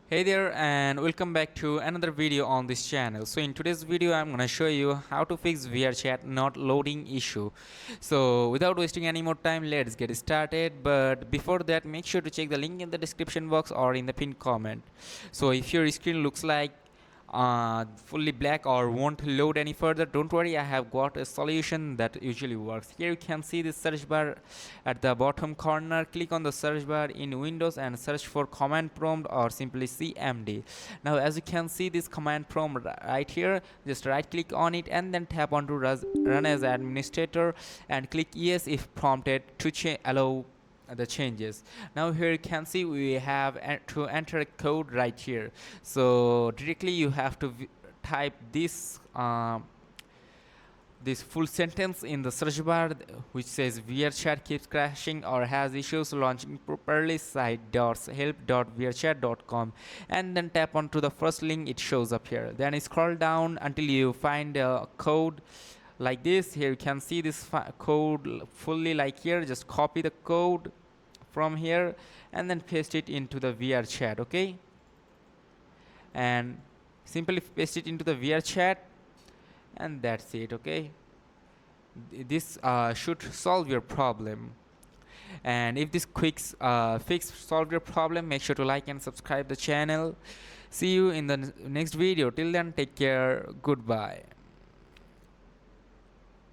Hey there and welcome back to another video on this channel. So in today's video I'm gonna show you how to fix VRChat not loading issue. So without wasting any more time, let's get started. But before that, make sure to check the link in the description box or in the pinned comment. So if your screen looks like fully black or won't load any further, don't worry, I have got a solution that usually works. Here you can see the search bar at the bottom corner. Click on the search bar in Windows and search for command prompt or simply cmd. Now as you can see this command prompt right here, just right click on it and then tap on to run as administrator and click yes if prompted to allow the changes. Now here you can see we have to enter a code right here. So directly you have to type this full sentence in the search bar, which says VRChat keeps crashing or has issues launching properly, site.help.vrchat.com, and then tap onto the first link it shows up here. Then scroll down until you find a code like this. Here you can see this code fully like here. Just copy the code from here and then paste it into the VRChat, okay? And simply paste it into the VRChat and that's it, okay? This should solve your problem. And if this quick fix solved your problem, make sure to like and subscribe the channel. See you in the next video. Till then, take care. Goodbye.